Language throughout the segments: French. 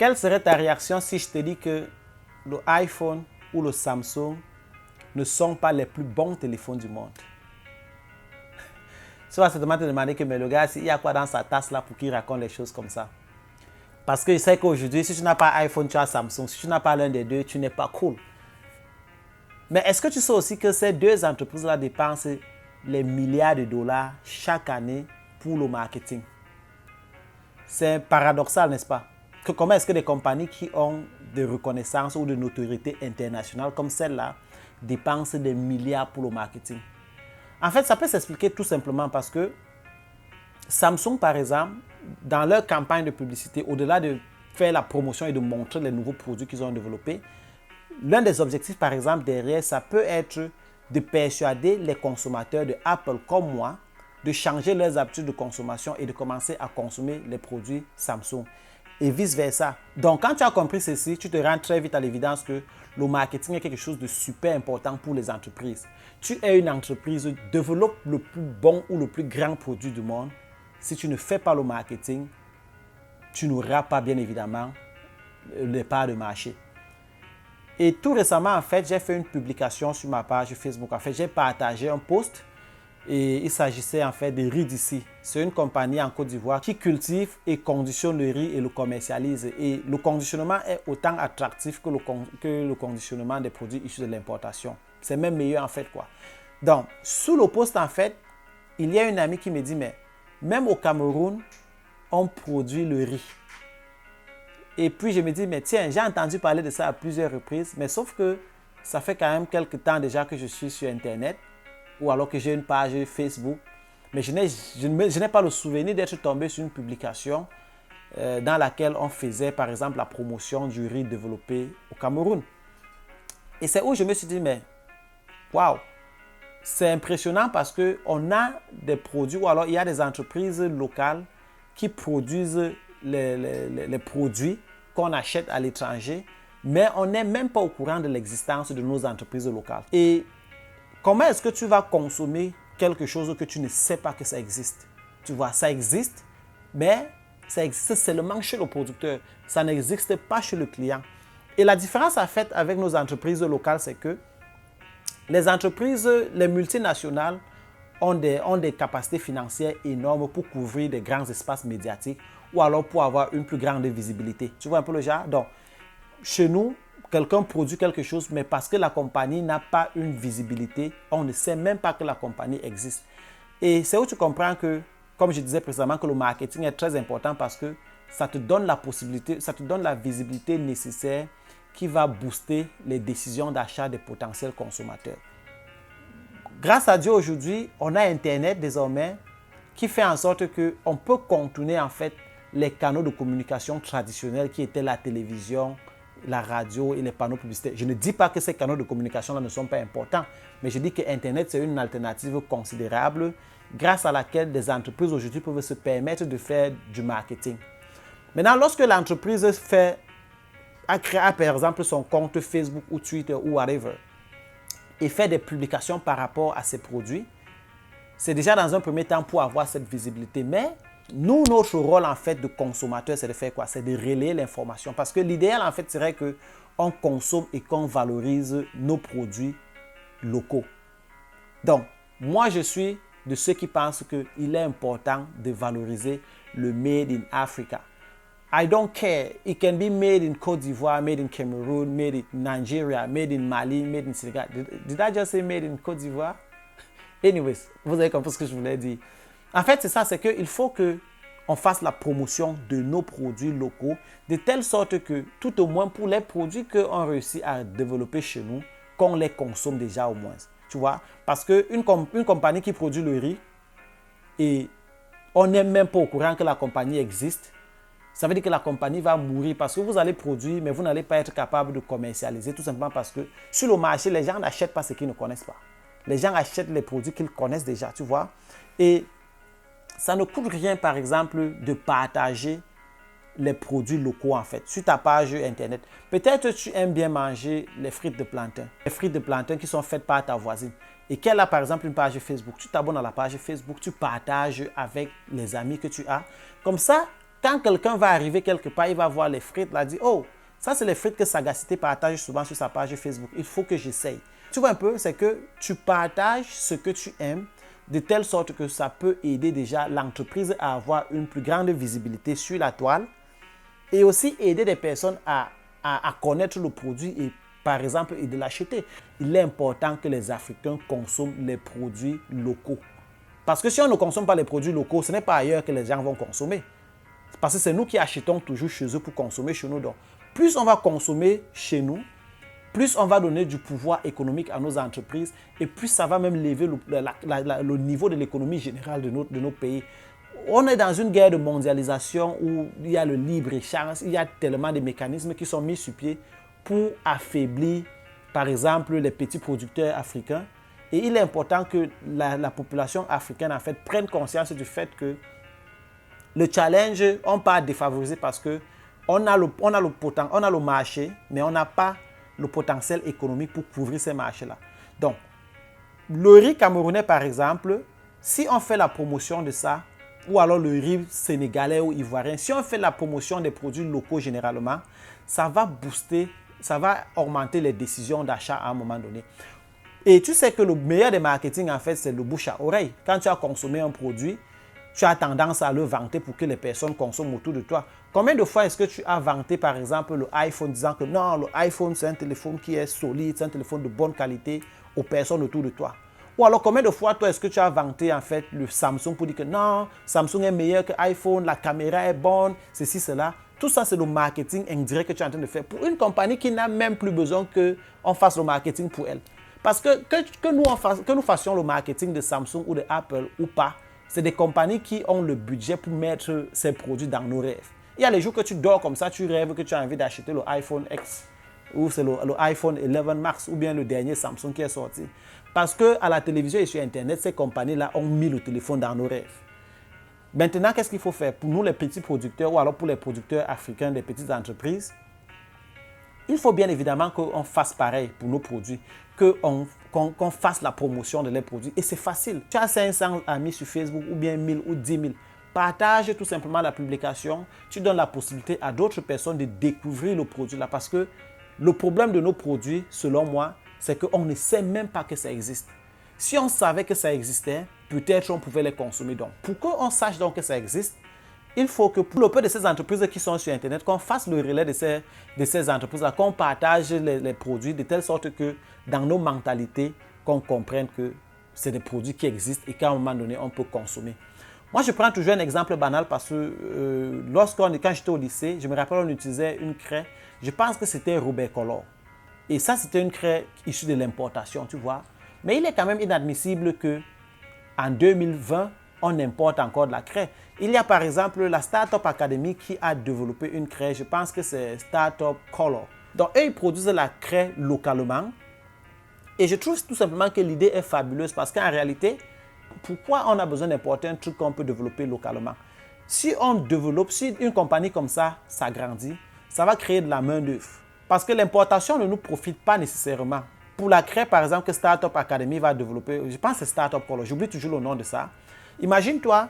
Quelle serait ta réaction si je te dis que le iPhone ou le Samsung ne sont pas les plus bons téléphones du monde? Tu vas certainement te demander que mais le gars, il y a quoi dans sa tasse là pour qu'il raconte les choses comme ça? Parce que je sais qu'aujourd'hui, si tu n'as pas iPhone, tu as Samsung. Si tu n'as pas l'un des deux, tu n'es pas cool. Mais est-ce que tu sais aussi que ces deux entreprises-là dépensent les milliards de dollars chaque année pour le marketing? C'est paradoxal, n'est-ce pas? Comment est-ce que des compagnies qui ont de reconnaissance ou de notoriété internationale comme celle-là dépensent des milliards pour le marketing? En fait, ça peut s'expliquer tout simplement parce que Samsung, par exemple, dans leur campagne de publicité, au-delà de faire la promotion et de montrer les nouveaux produits qu'ils ont développés, l'un des objectifs, par exemple, derrière, ça peut être de persuader les consommateurs de Apple comme moi de changer leurs habitudes de consommation et de commencer à consommer les produits Samsung et vice-versa. Donc, quand tu as compris ceci, tu te rends très vite à l'évidence que le marketing est quelque chose de super important pour les entreprises. Tu es une entreprise, développe le plus bon ou le plus grand produit du monde. Si tu ne fais pas le marketing, tu n'auras pas bien évidemment les parts de marché. Et tout récemment, en fait, j'ai fait une publication sur ma page Facebook. En fait, j'ai partagé un post et il s'agissait en fait de Riz d'ici. C'est une compagnie en Côte d'Ivoire qui cultive et conditionne le riz et le commercialise. Et le conditionnement est autant attractif que le conditionnement des produits issus de l'importation. C'est même meilleur en fait quoi. Donc, sous le post en fait, il y a une amie qui me dit, mais même au Cameroun, on produit le riz. Et puis je me dis, mais tiens, j'ai entendu parler de ça à plusieurs reprises, mais sauf que ça fait quand même quelques temps déjà que je suis sur Internet, ou alors que j'ai une page Facebook, mais je n'ai pas le souvenir d'être tombé sur une publication dans laquelle on faisait par exemple la promotion du riz développé au Cameroun. Et c'est où je me suis dit, mais waouh, c'est impressionnant parce qu'on a des produits, ou alors il y a des entreprises locales qui produisent les produits qu'on achète à l'étranger, mais on n'est même pas au courant de l'existence de nos entreprises locales. Et comment est-ce que tu vas consommer quelque chose que tu ne sais pas que ça existe? Tu vois, ça existe, mais ça existe seulement chez le producteur. Ça n'existe pas chez le client. Et la différence à faire avec nos entreprises locales, c'est que les entreprises, les multinationales, ont des capacités financières énormes pour couvrir des grands espaces médiatiques ou alors pour avoir une plus grande visibilité. Tu vois un peu le genre? Donc, chez nous, quelqu'un produit quelque chose, mais parce que la compagnie n'a pas une visibilité, on ne sait même pas que la compagnie existe. Et c'est où tu comprends que, comme je disais précédemment, que le marketing est très important parce que ça te donne la possibilité, ça te donne la visibilité nécessaire qui va booster les décisions d'achat des potentiels consommateurs. Grâce à Dieu, aujourd'hui, on a Internet désormais qui fait en sorte qu'on peut contourner en fait les canaux de communication traditionnels qui étaient la télévision, la radio et les panneaux publicitaires. Je ne dis pas que ces canaux de communication-là ne sont pas importants, mais je dis que Internet, c'est une alternative considérable grâce à laquelle des entreprises aujourd'hui peuvent se permettre de faire du marketing. Maintenant, lorsque l'entreprise a créé par exemple son compte Facebook ou Twitter ou whatever, et fait des publications par rapport à ses produits, c'est déjà dans un premier temps pour avoir cette visibilité. Mais nous, notre rôle en fait de consommateur, c'est de faire quoi? C'est de relayer l'information. Parce que l'idéal en fait serait qu'on consomme et qu'on valorise nos produits locaux. Donc, moi je suis de ceux qui pensent qu'il est important de valoriser le Made in Africa. I don't care. It can be made in Côte d'Ivoire, made in Cameroon, made in Nigeria, made in Mali, made in Senegal. Did I just say made in Côte d'Ivoire? Anyways, vous avez compris ce que je voulais dire. En fait, c'est ça, c'est qu'il faut qu'on fasse la promotion de nos produits locaux de telle sorte que, tout au moins pour les produits qu'on réussit à développer chez nous, qu'on les consomme déjà au moins. Tu vois? Parce qu'une compagnie qui produit le riz et on n'est même pas au courant que la compagnie existe, ça veut dire que la compagnie va mourir parce que vous allez produire, mais vous n'allez pas être capable de commercialiser tout simplement parce que sur le marché, les gens n'achètent pas ce qu'ils ne connaissent pas. Les gens achètent les produits qu'ils connaissent déjà, tu vois. Et ça ne coûte rien, par exemple, de partager les produits locaux, en fait, sur ta page Internet. Peut-être tu aimes bien manger les frites de plantain. Les frites de plantain qui sont faites par ta voisine. Et qu'elle a, par exemple, une page Facebook. Tu t'abonnes à la page Facebook, tu partages avec les amis que tu as. Comme ça, Quand quelqu'un va arriver quelque part, il va voir les frites, il va dire, oh, ça c'est les frites que Sagacité partage souvent sur sa page Facebook. Il faut que j'essaye. Tu vois un peu, c'est que tu partages ce que tu aimes de telle sorte que ça peut aider déjà l'entreprise à avoir une plus grande visibilité sur la toile et aussi aider des personnes à connaître le produit et par exemple et de l'acheter. Il est important que les Africains consomment les produits locaux. Parce que si on ne consomme pas les produits locaux, ce n'est pas ailleurs que les gens vont consommer. Parce que c'est nous qui achetons toujours chez eux pour consommer chez nous. Donc, plus on va consommer chez nous, plus on va donner du pouvoir économique à nos entreprises et plus ça va même lever le niveau de l'économie générale de nos pays. On est dans une guerre de mondialisation où il y a le libre-échange, il y a tellement de mécanismes qui sont mis sur pied pour affaiblir, par exemple, les petits producteurs africains. Et il est important que la population africaine, en fait, prenne conscience du fait que le challenge, on ne peut pas défavoriser parce qu'on a le marché, mais on n'a pas le potentiel économique pour couvrir ces marchés-là. Donc, le riz camerounais, par exemple, si on fait la promotion de ça, ou alors le riz sénégalais ou ivoirien, si on fait la promotion des produits locaux généralement, ça va booster, ça va augmenter les décisions d'achat à un moment donné. Et tu sais que le meilleur des marketing, en fait, c'est le bouche à oreille. Quand tu as consommé un produit, tu as tendance à le vanter pour que les personnes consomment autour de toi. Combien de fois est-ce que tu as vanté, par exemple, le iPhone, disant que non, le iPhone, c'est un téléphone qui est solide, c'est un téléphone de bonne qualité aux personnes autour de toi? Ou alors, combien de fois, toi, est-ce que tu as vanté, en fait, le Samsung pour dire que non, Samsung est meilleur que iPhone, la caméra est bonne, ceci, cela. Tout ça, c'est le marketing indirect que tu es en train de faire pour une compagnie qui n'a même plus besoin qu'on fasse le marketing pour elle. Parce que nous fassions le marketing de Samsung ou de Apple ou pas, c'est des compagnies qui ont le budget pour mettre ces produits dans nos rêves. Il y a les jours que tu dors comme ça, tu rêves que tu as envie d'acheter le iPhone X ou c'est le iPhone 11 Max ou bien le dernier Samsung qui est sorti. Parce qu'à la télévision et sur Internet, ces compagnies-là ont mis le téléphone dans nos rêves. Maintenant, qu'est-ce qu'il faut faire pour nous les petits producteurs ou alors pour les producteurs africains des petites entreprises? Il faut bien évidemment qu'on fasse pareil pour nos produits, qu'on fasse la promotion de les produits. Et c'est facile. Tu as 500 amis sur Facebook ou bien 1000 ou 10 000. Partage tout simplement la publication. Tu donnes la possibilité à d'autres personnes de découvrir le produit là. Parce que le problème de nos produits, selon moi, c'est qu'on ne sait même pas que ça existe. Si on savait que ça existait, peut-être on pouvait les consommer. Donc, pour qu'on sache donc que ça existe, il faut que pour le peu de ces entreprises qui sont sur Internet, qu'on fasse le relais de ces entreprises-là, qu'on partage les produits de telle sorte que dans nos mentalités, qu'on comprenne que c'est des produits qui existent et qu'à un moment donné, on peut consommer. Moi, je prends toujours un exemple banal parce que quand j'étais au lycée, je me rappelle on utilisait une craie, je pense que c'était Robert Color. Et ça, c'était une craie issue de l'importation, tu vois. Mais il est quand même inadmissible qu'en 2020, on importe encore de la craie. Il y a par exemple la Startup Academy qui a développé une craie, je pense que c'est Startup Color. Donc, eux, ils produisent la craie localement. Et je trouve tout simplement que l'idée est fabuleuse parce qu'en réalité, pourquoi on a besoin d'importer un truc qu'on peut développer localement? Si une compagnie comme ça s'agrandit, ça va créer de la main-d'œuvre. Parce que l'importation ne nous profite pas nécessairement. Pour la craie, par exemple, que Startup Academy va développer, je pense que c'est Startup Color, j'oublie toujours le nom de ça. Imagine-toi,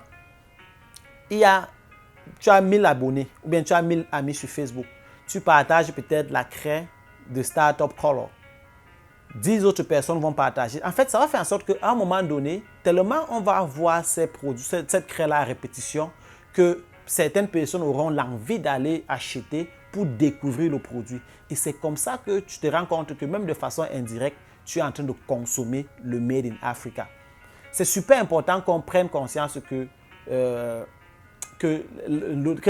tu as 1000 abonnés ou bien tu as 1000 amis sur Facebook. Tu partages peut-être la craie de Startup Color. 10 autres personnes vont partager. En fait, ça va faire en sorte qu'à un moment donné, tellement on va voir ces produits, cette craie-là à répétition, que certaines personnes auront l'envie d'aller acheter pour découvrir le produit. Et c'est comme ça que tu te rends compte que même de façon indirecte, tu es en train de consommer le Made in Africa. C'est super important qu'on prenne conscience que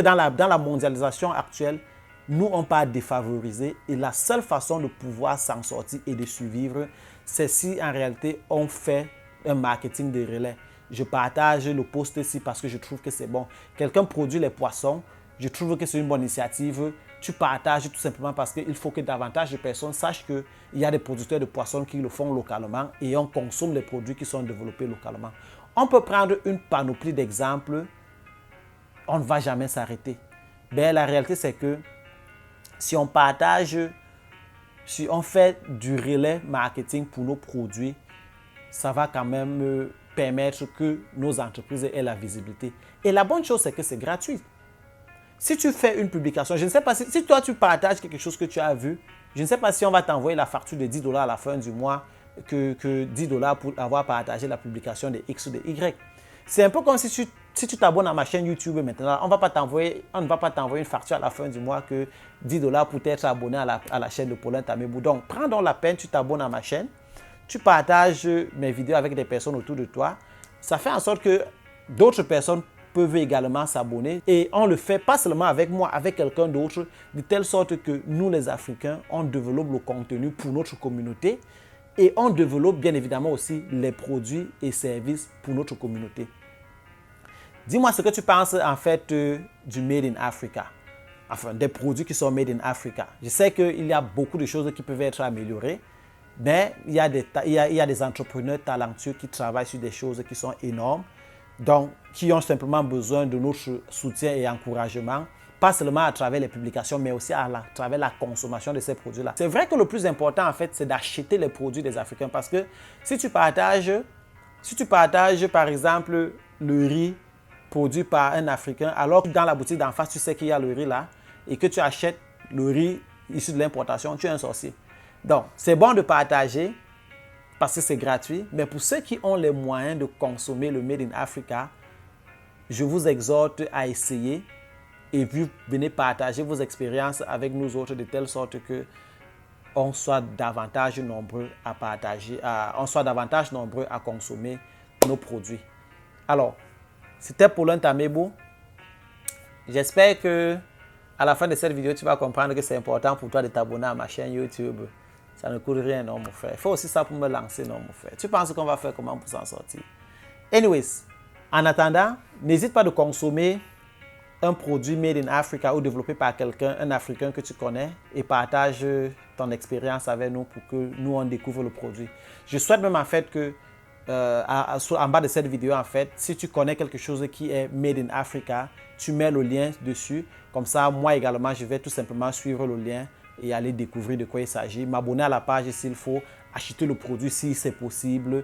dans la mondialisation actuelle, nous, on ne peut pas défavoriser et la seule façon de pouvoir s'en sortir et de survivre, c'est si en réalité on fait un marketing de relais. Je partage le post ici parce que je trouve que c'est bon. Quelqu'un produit les poissons, je trouve que c'est une bonne initiative. Tu partages tout simplement parce qu'il faut que davantage de personnes sachent qu'il y a des producteurs de poissons qui le font localement et on consomme les produits qui sont développés localement. On peut prendre une panoplie d'exemples. On ne va jamais s'arrêter. Mais la réalité, c'est que si on partage, si on fait du relais marketing pour nos produits, ça va quand même permettre que nos entreprises aient la visibilité. Et la bonne chose, c'est que c'est gratuit. si tu fais une publication, je ne sais pas si toi tu partages quelque chose que tu as vu, je ne sais pas si on va t'envoyer la facture de $10 à la fin du mois que $10 pour avoir partagé la publication de X ou de Y. C'est un peu comme si tu t'abonnes à ma chaîne YouTube maintenant, on ne va pas t'envoyer une facture à la fin du mois que $10 pour t'être abonné à la chaîne de Paulin Tamebou. Donc, prends donc la peine, tu t'abonnes à ma chaîne, tu partages mes vidéos avec des personnes autour de toi. Ça fait en sorte que d'autres personnes peuvent également s'abonner et on le fait pas seulement avec moi, avec quelqu'un d'autre, de telle sorte que nous les Africains, on développe le contenu pour notre communauté et on développe bien évidemment aussi les produits et services pour notre communauté. Dis-moi ce que tu penses en fait du Made in Africa, enfin des produits qui sont Made in Africa. Je sais qu'il y a beaucoup de choses qui peuvent être améliorées, mais il y a des entrepreneurs talentueux qui travaillent sur des choses qui sont énormes, donc qui ont simplement besoin de notre soutien et encouragement, pas seulement à travers les publications, mais aussi à travers la consommation de ces produits-là. C'est vrai que le plus important, en fait, c'est d'acheter les produits des Africains, parce que si tu partages par exemple, le riz produit par un Africain, alors que dans la boutique d'en face, tu sais qu'il y a le riz là, et que tu achètes le riz issu de l'importation, tu es un sorcier. Donc, c'est bon de partager, parce que c'est gratuit, mais pour ceux qui ont les moyens de consommer le Made in Africa, je vous exhorte à essayer et puis venez partager vos expériences avec nous autres de telle sorte que on soit davantage nombreux à partager, on soit davantage nombreux à consommer nos produits. Alors, c'était Paulin Tamebou. J'espère que à la fin de cette vidéo, tu vas comprendre que c'est important pour toi de t'abonner à ma chaîne YouTube. Ça ne coûte rien, non, mon frère. Il faut aussi ça pour me lancer, non, mon frère. Tu penses qu'on va faire comment pour s'en sortir? Anyways, en attendant, n'hésite pas de consommer un produit made in Africa ou développé par quelqu'un, un Africain que tu connais, et partage ton expérience avec nous pour que nous, on découvre le produit. Je souhaite même en fait que, en bas de cette vidéo, en fait, si tu connais quelque chose qui est made in Africa, tu mets le lien dessus. Comme ça, moi également, je vais tout simplement suivre le lien et aller découvrir de quoi il s'agit, m'abonner à la page s'il faut, acheter le produit si c'est possible,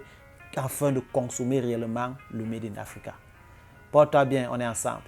afin de consommer réellement le Made in Africa. Porte-toi bien, on est ensemble.